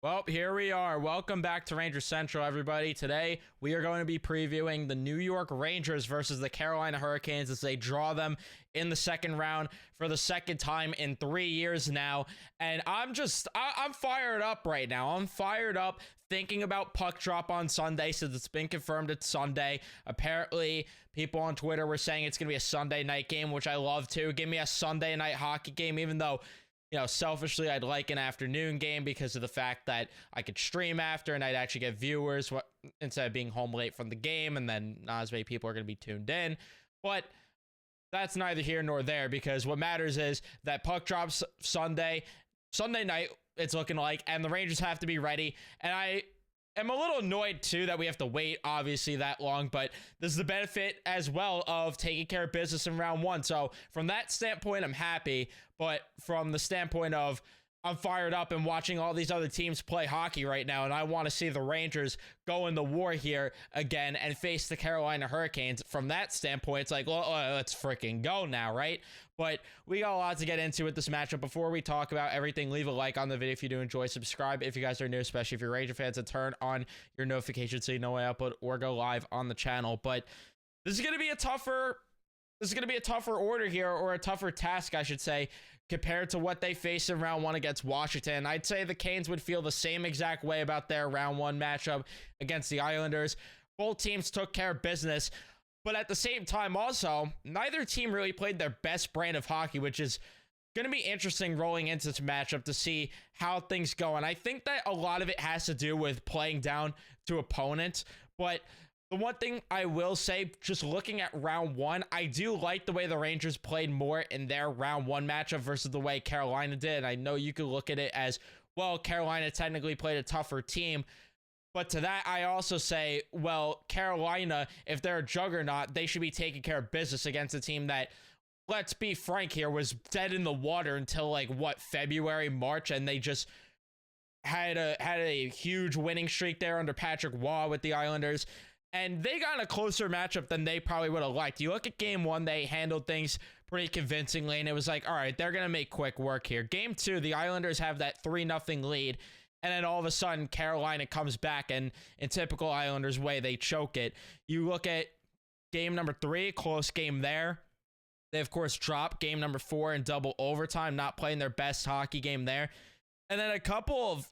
Well, here we are. Welcome back to Ranger Central, everybody. Today, we are going to be previewing the New York Rangers versus the Carolina Hurricanes as they draw them in the second round for the second time in 3 years now. And I'm fired up right now. I'm fired up thinking about puck drop on Sunday since it's been confirmed it's Sunday. Apparently, people on Twitter were saying it's going to be a Sunday night game, which I love too. Give me a Sunday night hockey game, even though selfishly, I'd like an afternoon game because of the fact that I could stream after and I'd actually get viewers instead of being home late from the game, and then not as many people are going to be tuned in. But that's neither here nor there because what matters is that puck drops Sunday night, it's looking like, and the Rangers have to be ready. And I'm a little annoyed too that we have to wait obviously that long, but this is the benefit as well of taking care of business in round one. So from that standpoint, I'm happy, but from the standpoint of I'm fired up and watching all these other teams play hockey right now, and I want to see the Rangers go in the war here again and face the Carolina Hurricanes. From that standpoint, it's like, well, let's freaking go now, right? But we got a lot to get into with this matchup. Before we talk about everything, leave a like on the video if you do enjoy. Subscribe if you guys are new, especially if you're Ranger fans, and turn on your notifications so you know when I upload or go live on the channel. But this is going to be a tougher order here, or a tougher task, I should say, compared to what they faced in round one against Washington. I'd say the Canes would feel the same exact way about their round one matchup against the Islanders. Both teams took care of business, but at the same time also, neither team really played their best brand of hockey, which is going to be interesting rolling into this matchup to see how things go. And I think that a lot of it has to do with playing down to opponents, but the one thing I will say, just looking at round one, I do like the way the Rangers played more in their round one matchup versus the way Carolina did. And I know you could look at it as, well, Carolina technically played a tougher team. But to that, I also say, well, Carolina, if they're a juggernaut, they should be taking care of business against a team that, let's be frank here, was dead in the water until February, March, and they just had a huge winning streak there under Patrick Waugh with the Islanders. And they got in a closer matchup than they probably would have liked. You look at game one, they handled things pretty convincingly, and it was like, all right, they're going to make quick work here. Game two, the Islanders have that 3-0 lead, and then all of a sudden, Carolina comes back, and in typical Islanders way, they choke it. You look at game number three, close game there. They, of course, drop game number four in double overtime, not playing their best hockey game there. And then a couple of,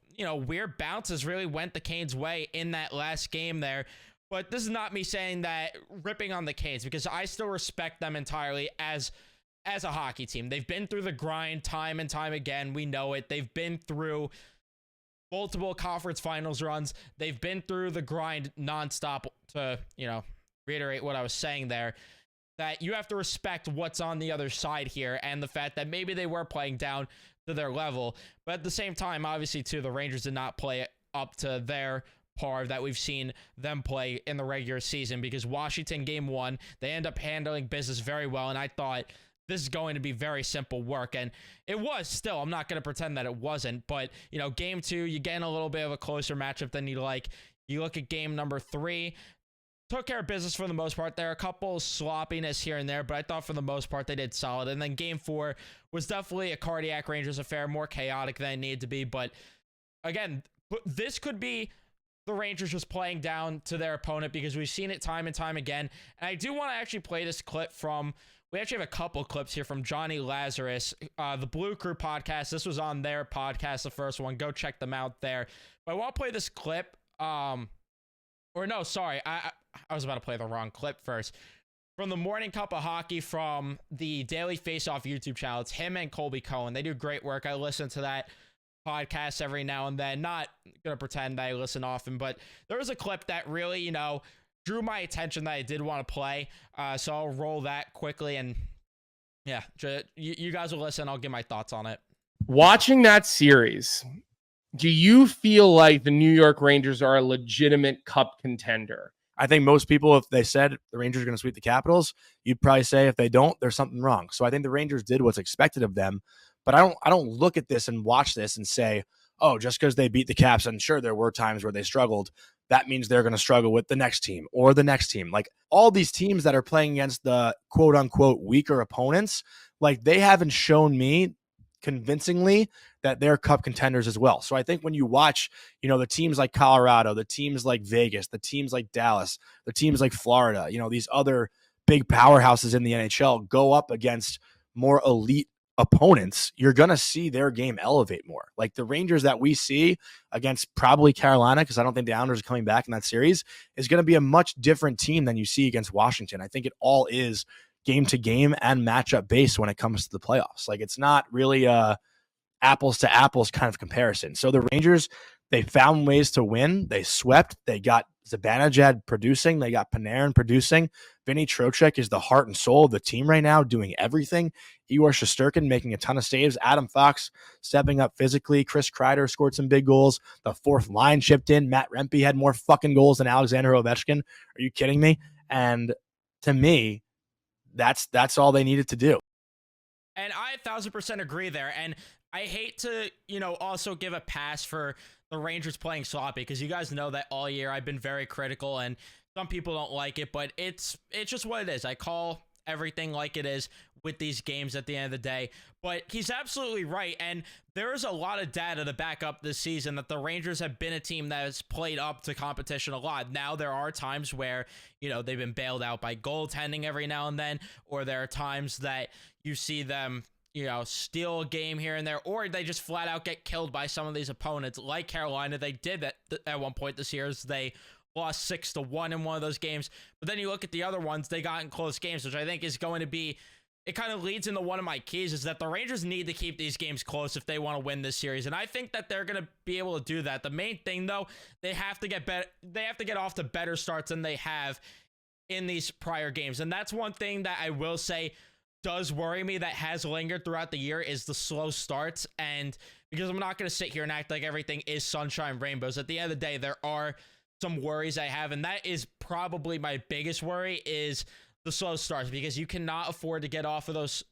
weird bounces really went the Canes' way in that last game there. But this is not me saying that ripping on the Canes, because I still respect them entirely as a hockey team. They've been through the grind time and time again. We know it. They've been through multiple conference finals runs. They've been through the grind nonstop, to, reiterate what I was saying there, that you have to respect what's on the other side here and the fact that maybe they were playing down to their level. But at the same time, obviously, too, the Rangers did not play up to their par that we've seen them play in the regular season, because Washington game one, they end up handling business very well, and I thought this is going to be very simple work, and it was still. I'm not going to pretend that it wasn't, but game two, you get in a little bit of a closer matchup than you like. You look at game number three, took care of business for the most part. There are a couple sloppiness here and there, but I thought for the most part they did solid. And then game four was definitely a cardiac Rangers affair, more chaotic than it needed to be, but again, this could be the Rangers just playing down to their opponent, because we've seen it time and time again. And I do want to actually play this clip from, we actually have a couple clips here from Johnny Lazarus, the Blue Crew podcast. This was on their podcast, the first one. Go check them out there. But I want to play this clip. I was about to play the wrong clip first. From the Morning Cup of Hockey from the Daily Faceoff YouTube channel. It's him and Colby Cohen. They do great work. I listen to that podcast every now and then. Not gonna pretend I listen often, but there was a clip that really, drew my attention that I did want to play. So I'll roll that quickly, and yeah, you guys will listen. I'll give my thoughts on it. Watching that series, do you feel like the New York Rangers are a legitimate cup contender? I think most people, if they said the Rangers are going to sweep the Capitals, you'd probably say if they don't, there's something wrong. So I think the Rangers did what's expected of them. But I don't look at this and watch this and say, oh, just because they beat the Caps, and sure, there were times where they struggled, that means they're going to struggle with the next team or the next team. Like all these teams that are playing against the quote unquote weaker opponents, like they haven't shown me convincingly that they're cup contenders as well. So I think when you watch, the teams like Colorado, the teams like Vegas, the teams like Dallas, the teams like Florida, these other big powerhouses in the NHL go up against more elite opponents, you're going to see their game elevate more. Like the Rangers that we see against probably Carolina, because I don't think the Islanders are coming back in that series, is going to be a much different team than you see against Washington. I think it all is game to game and matchup based when it comes to the playoffs. Like it's not really a apples to apples kind of comparison. So the Rangers, they found ways to win. They swept. They got Zibanejad producing. They got Panarin producing. Vinny Trocheck is the heart and soul of the team right now, doing everything. Igor Shesterkin making a ton of saves. Adam Fox stepping up physically. Chris Kreider scored some big goals. The fourth line chipped in. Matt Rempe had more fucking goals than Alexander Ovechkin. Are you kidding me? And to me, that's all they needed to do. And I 1,000% agree there. And I hate to, also give a pass for the Rangers playing sloppy, because you guys know that all year I've been very critical and some people don't like it, but it's just what it is. I call everything like it is with these games at the end of the day. But he's absolutely right. And there's a lot of data to back up this season that the Rangers have been a team that has played up to competition a lot. Now, there are times where, they've been bailed out by goaltending every now and then, or there are times that you see them, steal a game here and there, or they just flat out get killed by some of these opponents. Like Carolina, they did that at one point this year, as they lost 6-1 in one of those games. But then you look at the other ones, they got in close games, which I think is going to be, it kind of leads into one of my keys, is that the Rangers need to keep these games close if they want to win this series. And I think that they're going to be able to do that. The main thing, though, they have to get better. They have to get off to better starts than they have in these prior games. And that's one thing that I will say does worry me, that has lingered throughout the year, is the slow starts. And because I'm not going to sit here and act like everything is sunshine rainbows, at the end of the day, there are some worries I have, and that is probably my biggest worry, is the slow starts, because you cannot afford to get off those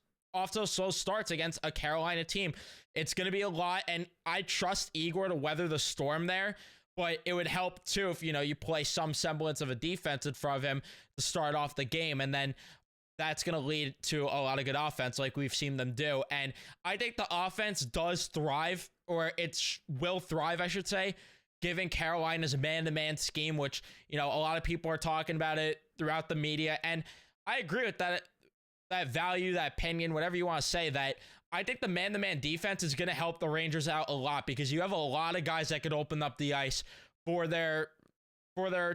slow starts against a Carolina team. It's going to be a lot, and I trust Igor to weather the storm there, but it would help too if, you play some semblance of a defense in front of him to start off the game, and then that's going to lead to a lot of good offense like we've seen them do. And I think the offense does thrive, or will thrive, I should say, given Carolina's man-to-man scheme, which, a lot of people are talking about it throughout the media. And I agree with that value, that opinion, whatever you want to say, that I think the man-to-man defense is going to help the Rangers out a lot, because you have a lot of guys that could open up the ice for their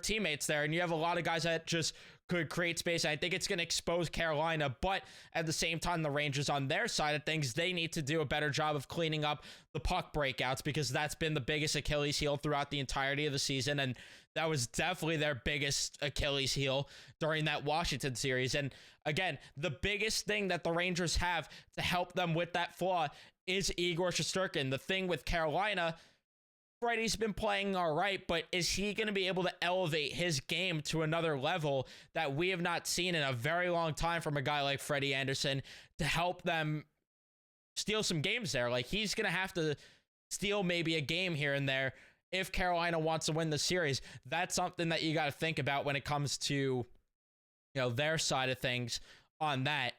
teammates there. And you have a lot of guys that just could create space. I think it's going to expose Carolina, but at the same time, the Rangers on their side of things, they need to do a better job of cleaning up the puck breakouts, because that's been the biggest Achilles heel throughout the entirety of the season. And that was definitely their biggest Achilles heel during that Washington series. And again, the biggest thing that the Rangers have to help them with that flaw is Igor Shesterkin. The thing with Carolina, Freddie's been playing all right, but is he going to be able to elevate his game to another level that we have not seen in a very long time from a guy like Freddie Anderson to help them steal some games there? Like, he's going to have to steal maybe a game here and there if Carolina wants to win the series. That's something that you got to think about when it comes to, their side of things on that.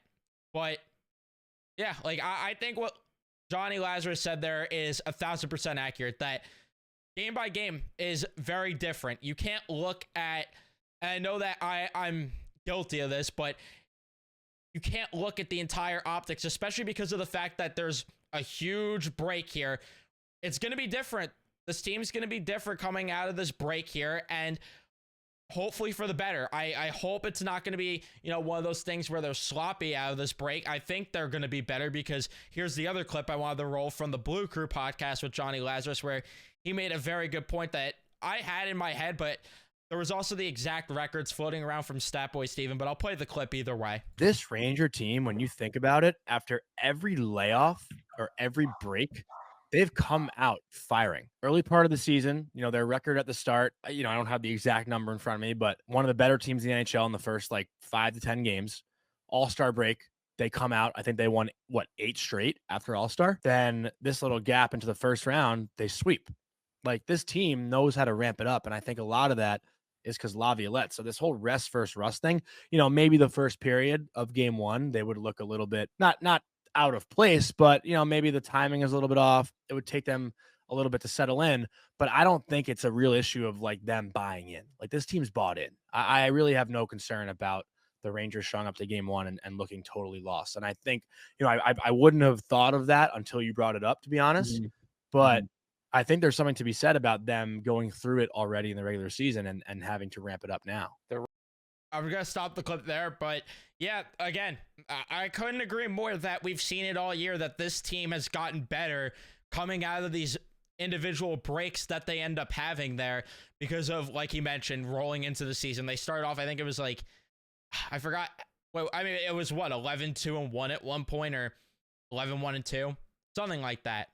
But yeah, like I think what Johnny Lazarus said there is 1,000% accurate, that game by game is very different. You can't look at, and I know that I'm guilty of this, but you can't look at the entire optics, especially because of the fact that there's a huge break here. It's going to be different. This team's going to be different coming out of this break here, and hopefully for the better. I hope it's not going to be, one of those things where they're sloppy out of this break. I think they're going to be better, because here's the other clip I wanted to roll from the Blue Crew podcast with Johnny Lazarus, where he made a very good point that I had in my head, but there was also the exact records floating around from Statboy Steven, but I'll play the clip either way. This Ranger team, when you think about it, after every layoff or every break, they've come out firing. Early part of the season, their record at the start, I don't have the exact number in front of me, but one of the better teams in the NHL in the first 5 to 10 games. All-Star break, they come out. I think they won 8 straight after All-Star. Then this little gap into the first round, they sweep. Like, this team knows how to ramp it up, and I think a lot of that is because Laviolette. So this whole rest versus rust thing, maybe the first period of game one, they would look a little bit not out of place, but maybe the timing is a little bit off. It would take them a little bit to settle in, but I don't think it's a real issue of like them buying in. Like this team's bought in. I really have no concern about the Rangers showing up to game one and looking totally lost. And I think, I wouldn't have thought of that until you brought it up, to be honest. But I think there's something to be said about them going through it already in the regular season and having to ramp it up now. I'm going to stop the clip there, but yeah, again, I couldn't agree more that we've seen it all year, that this team has gotten better coming out of these individual breaks that they end up having there because of, like you mentioned, rolling into the season. They started off, I think it was like, I forgot. Well, I mean, it was what, 11-2-1 at one point, or 11-1-2, something like that.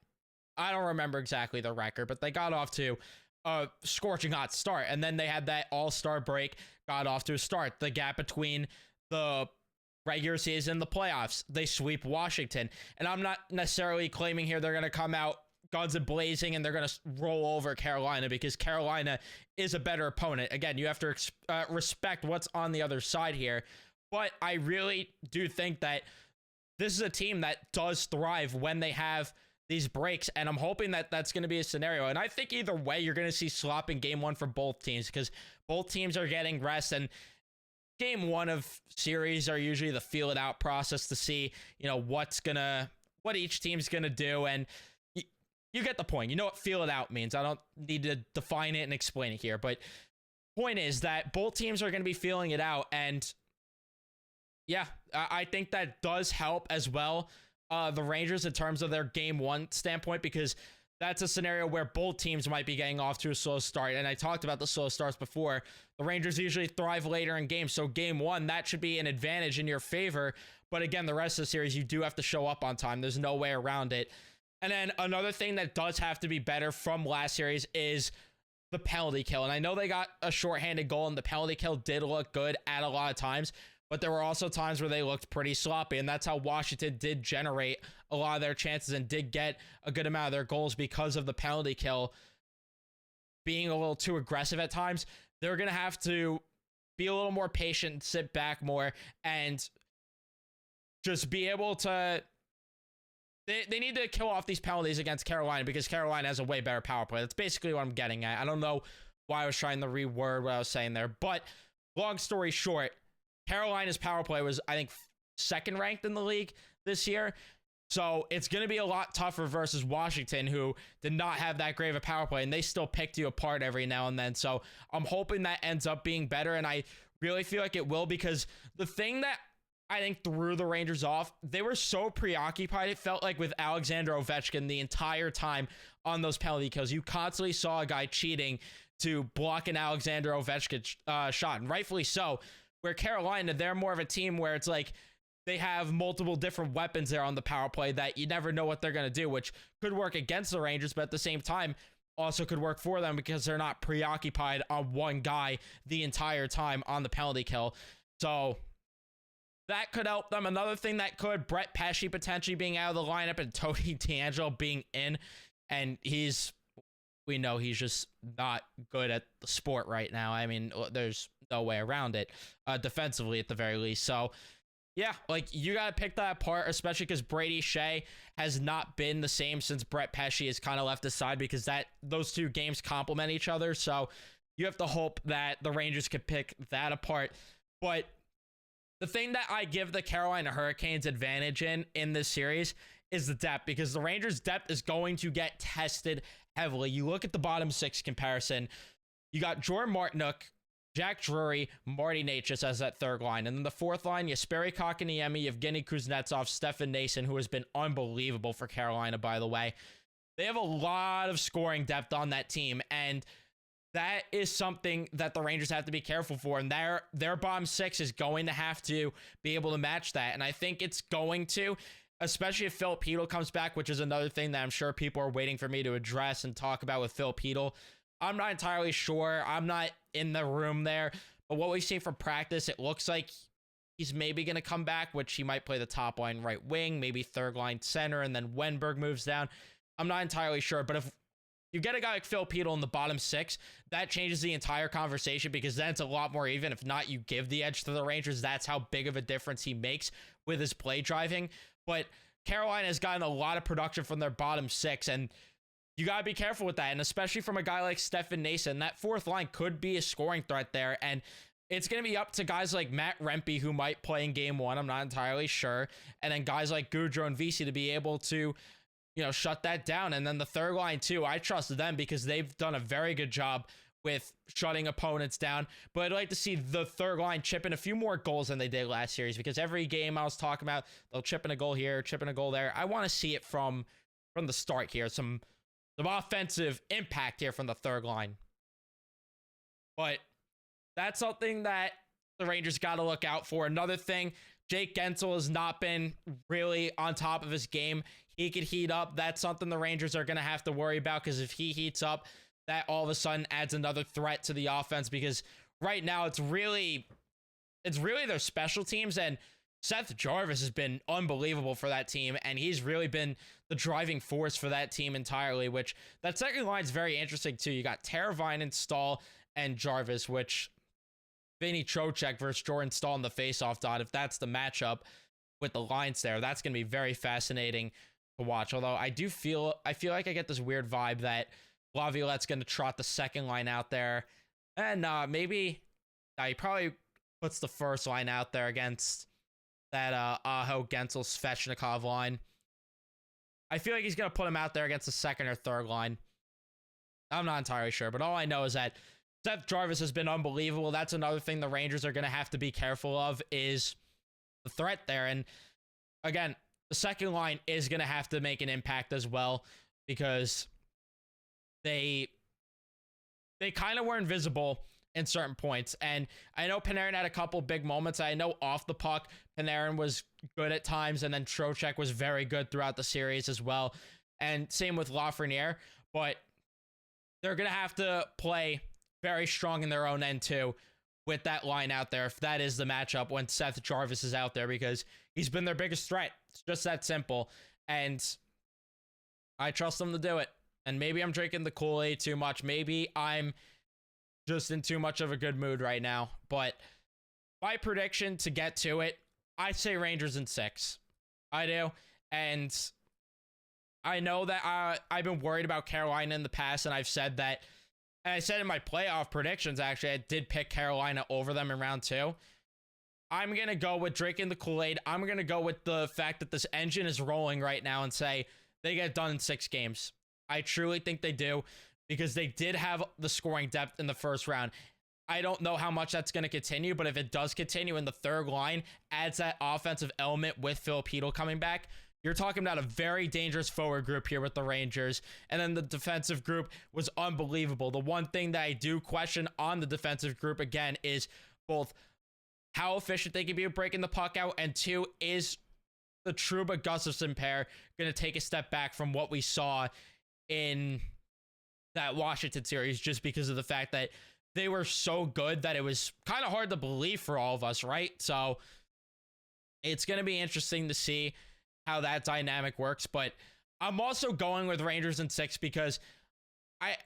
I don't remember exactly the record, but they got off to a scorching hot start, and then they had that all-star break, got off to a start. The gap between the regular season and the playoffs, they sweep Washington, and I'm not necessarily claiming here they're going to come out guns a blazing and they're going to roll over Carolina, because Carolina is a better opponent. Again, you have to respect what's on the other side here, but I really do think that this is a team that does thrive when they have these breaks, and I'm hoping that that's going to be a scenario. And I think either way, you're going to see slop in game one for both teams, because both teams are getting rest, and game one of series are usually the feel it out process to see, what each team's going to do. And you get the point. You know what feel it out means. I don't need to define it and explain it here, but point is that both teams are going to be feeling it out. And yeah, I think that does help as well, the Rangers, in terms of their game one standpoint, because that's a scenario where both teams might be getting off to a slow start. And I talked about the slow starts before. The Rangers usually thrive later in games. So game one, that should be an advantage in your favor. But again, the rest of the series, you do have to show up on time. There's no way around it. And then another thing that does have to be better from last series is the penalty kill. And I know they got a shorthanded goal, and the penalty kill did look good at a lot of times, but there were also times where they looked pretty sloppy, and that's how Washington did generate a lot of their chances and did get a good amount of their goals because of the penalty kill being a little too aggressive at times. They're going to have to be a little more patient, sit back more, and just be able to... They need to kill off these penalties against Carolina, because Carolina has a way better power play. That's basically what I'm getting at. I don't know why I was trying to reword what I was saying there, but long story short, Carolina's power play was, I think, second ranked in the league this year. So it's going to be a lot tougher versus Washington, who did not have that great of a power play, and they still picked you apart every now and then. So I'm hoping that ends up being better, and I really feel like it will, because the thing that I think threw the Rangers off, they were so preoccupied, it felt like, with Alexander Ovechkin the entire time on those penalty kills. You constantly saw a guy cheating to block an Alexander Ovechkin shot, and rightfully so. Where Carolina, they're more of a team where it's like they have multiple different weapons there on the power play that you never know what they're going to do, which could work against the Rangers, but at the same time also could work for them, because they're not preoccupied on one guy the entire time on the penalty kill. So that could help them. Another thing that could, Brett Pesce potentially being out of the lineup and Tony DeAngelo being in, and we know he's just not good at the sport right now. I mean, there's no way around it, defensively at the very least. So yeah, like, you got to pick that apart, especially because Brady Shea has not been the same since Brett Pesce has kind of left aside, because those two games complement each other. So you have to hope that the Rangers could pick that apart. But the thing that I give the Carolina Hurricanes advantage in this series is the depth, because the Rangers' depth is going to get tested heavily. You look at the bottom six comparison, you got Jordan Martinook, Jack Drury, Marty Necas as that third line. And then the fourth line, Jesperi Kotkaniemi, Evgeny Kuznetsov, Stefan Noesen, who has been unbelievable for Carolina, by the way. They have a lot of scoring depth on that team, and that is something that the Rangers have to be careful for, and their bottom six is going to have to be able to match that. And I think it's going to, especially if Filipino comes back, which is another thing that I'm sure people are waiting for me to address and talk about with Filipino. I'm not entirely sure. I'm not in the room there, but what we've seen from practice, it looks like he's maybe going to come back, which he might play the top line right wing, maybe third line center, and then Wenberg moves down. I'm not entirely sure, but if you get a guy like Filipino in the bottom six, that changes the entire conversation, because then it's a lot more even. If not, you give the edge to the Rangers. That's how big of a difference he makes with his play driving. But Carolina has gotten a lot of production from their bottom six, and you got to be careful with that. And especially from a guy like Stefan Nason, that fourth line could be a scoring threat there. And it's going to be up to guys like Matt Rempe, who might play in game one. I'm not entirely sure. And then guys like Gaudreau and Vesey to be able to, shut that down. And then the third line too, I trust them because they've done a very good job with shutting opponents down. But I'd like to see the third line chip in a few more goals than they did last series, because every game I was talking about, they'll chip in a goal here, chip in a goal there. I want to see it from the start here. Some offensive impact here from the third line. But that's something that the Rangers got to look out for. Another thing, Jake Gensel has not been really on top of his game. He could heat up. That's something the Rangers are going to have to worry about, because if he heats up, that all of a sudden adds another threat to the offense, because right now it's really their special teams, and Seth Jarvis has been unbelievable for that team, and he's really been the driving force for that team entirely, which that second line is very interesting too. You got Teravainen, Stahl, and Jarvis, which Vinny Trocheck versus Jordan Stahl in the faceoff dot. If that's the matchup with the lines there, that's going to be very fascinating to watch. Although I feel like I get this weird vibe that Laviolette's going to trot the second line out there, and maybe he probably puts the first line out there against that Aho, Gensel, Svechnikov line. I feel like he's going to put him out there against the second or third line. I'm not entirely sure, but all I know is that Seth Jarvis has been unbelievable. That's another thing the Rangers are going to have to be careful of, is the threat there. And again, the second line is going to have to make an impact as well, because they kind of were invisible in certain points. And I know Panarin had a couple big moments. I know off the puck, Panarin was good at times, and then Trocheck was very good throughout the series as well. And same with Lafreniere, but they're going to have to play very strong in their own end too with that line out there, if that is the matchup when Seth Jarvis is out there, because he's been their biggest threat. It's just that simple. And I trust them to do it. And maybe I'm drinking the Kool-Aid too much. Maybe I'm just in too much of a good mood right now. But my prediction to get to it, I say Rangers in 6. I do. And I know that I've been worried about Carolina in the past, and I've said that. And I said in my playoff predictions, actually, I did pick Carolina over them in round 2. I'm going to go with drinking the Kool-Aid. I'm going to go with the fact that this engine is rolling right now and say they get done in 6 games. I truly think they do, because they did have the scoring depth in the first round. I don't know how much that's going to continue, but if it does continue and the third line adds that offensive element with Filipino coming back, you're talking about a very dangerous forward group here with the Rangers. And then the defensive group was unbelievable. The one thing that I do question on the defensive group, again, is both how efficient they can be at breaking the puck out, and 2, is the Trouba Gustafsson pair going to take a step back from what we saw in that Washington series, just because of the fact that they were so good that it was kind of hard to believe for all of us, right? So it's going to be interesting to see how that dynamic works. But I'm also going with Rangers in 6, because I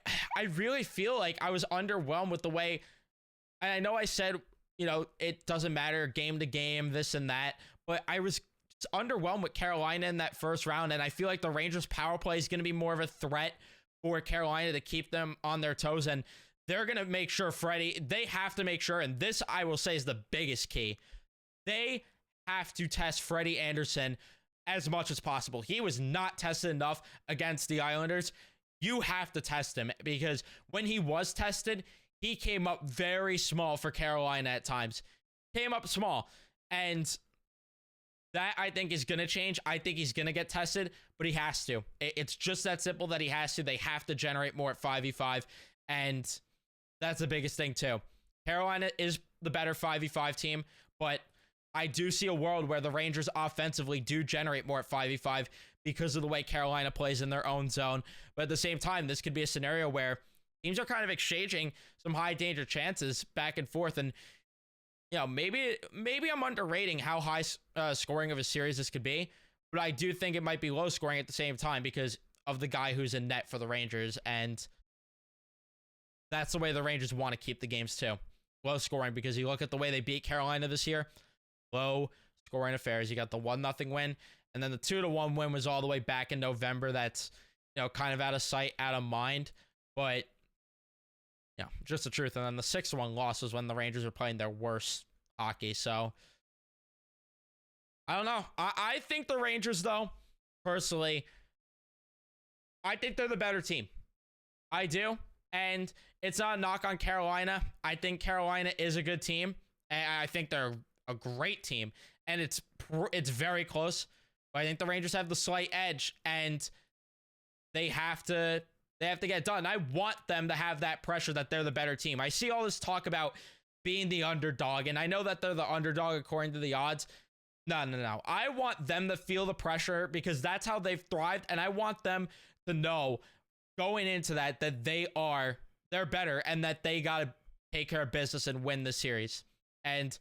really feel like I was underwhelmed with the way, and I know I said, it doesn't matter game to game, this and that, but I was underwhelmed with Carolina in that first round, and I feel like the Rangers power play is going to be more of a threat for Carolina to keep them on their toes, and they're going to make sure they have to make sure, and this I will say is the biggest key, they have to test Freddie Anderson as much as possible. He was not tested enough against the Islanders. You have to test him, because when he was tested, he came up very small for Carolina at times. Came up small, and that, I think, is going to change. I think he's going to get tested, but he has to. It's just that simple that he has to. They have to generate more at 5v5, and that's the biggest thing, too. Carolina is the better 5v5 team, but I do see a world where the Rangers offensively do generate more at 5v5 because of the way Carolina plays in their own zone. But at the same time, this could be a scenario where teams are kind of exchanging some high danger chances back and forth, and maybe I'm underrating how high scoring of a series this could be, but I do think it might be low scoring at the same time because of the guy who's in net for the Rangers, and that's the way the Rangers want to keep the games too. Low scoring, because you look at the way they beat Carolina this year, low scoring affairs. You got the 1-0 win, And then the 2-1 win was all the way back in November. That's, kind of out of sight, out of mind. But, just the truth. And then the 6-1 loss was when the Rangers were playing their worst hockey. So, I don't know. I think the Rangers, though, personally, I think they're the better team. I do. And it's not a knock on Carolina. I think Carolina is a good team. And I think they're a great team. And it's very close. But I think the Rangers have the slight edge. And they have to get it done. I want them to have that pressure that they're the better team. I see all this talk about being the underdog. And I know that they're the underdog according to the odds. No. I want them to feel the pressure because that's how they've thrived. And I want them to know going into that they're better and that they got to take care of business and win the series. And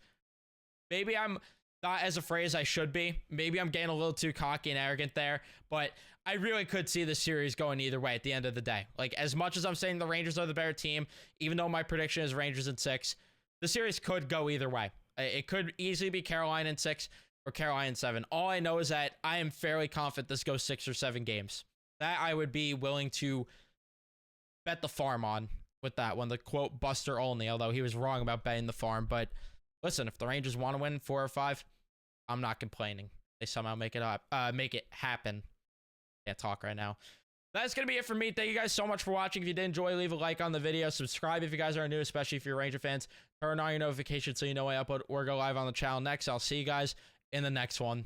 maybe I'm not as afraid as I should be. Maybe I'm getting a little too cocky and arrogant there, but I really could see the series going either way at the end of the day. Like, as much as I'm saying the Rangers are the better team, even though my prediction is Rangers in 6, the series could go either way. It could easily be Carolina in 6 or Carolina in 7. All I know is that I am fairly confident this goes 6 or 7 games. That I would be willing to bet the farm on with that one, the quote Buster Olney, although he was wrong about betting the farm. But listen, if the Rangers want to win 4 or 5, I'm not complaining. They somehow make it happen. Can't talk right now. That's going to be it for me. Thank you guys so much for watching. If you did enjoy, leave a like on the video. Subscribe if you guys are new, especially if you're Ranger fans. Turn on your notifications so you know I upload or go live on the channel next. I'll see you guys in the next one.